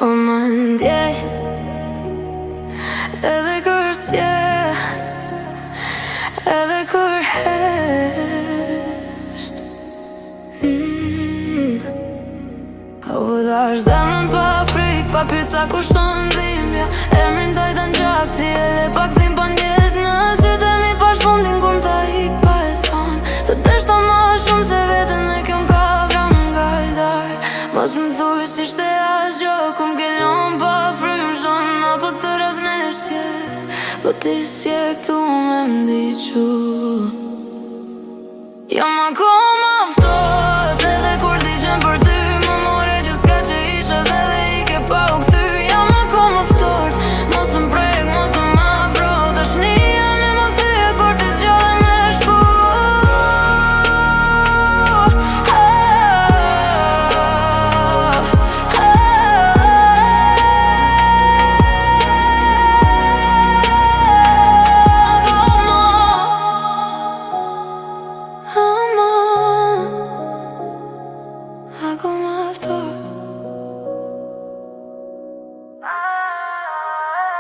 Po më ndjej edhe kur s'je, edhe kur hesht. U dhash zemrën pa frik, pa pyta kushton dhimbja. Emrin tajta n'gjak, ti e le pak dhim pa ndjes. Në sytë e mi pa shfundin kur m'tha hik pa e thon. Të deshta ma shumë se vetën e kem ka vram nga i dar. Mos m'thuj si shte as gjo, ku m'kellon pa frym shon. Apo të razneshtje, po ti s'je këtu me m'diqu. Jam akoma ftohet, edhe kur di qen për ty. Më more që s'ka që isha dhe i ke pa u kthy. Jam akoma ftohet, mos më prek, mos më afro. Dashnia me më thyje kur ti zgjodhe me shku.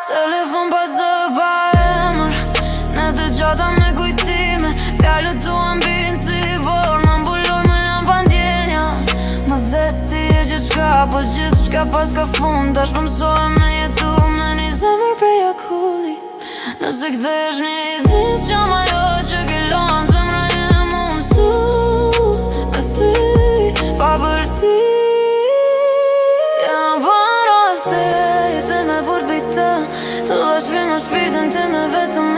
Telefon pa zë pa emër, në të gjata me kujtime. Fjallët tua m'bin si bor, më mbullur me lampa ndjenja. Më dhe ti e gjithçka, po gjithçka pas ka fund. Tash po mësohem me jetu me një zemër prej akulli. Nëse kthesh një ditë jam ajo që kellon. Zemra jem mu mësu me thy, pa për ti. Jam para stejt e me burbita. Të lash vim në shpirtin ti me vetëm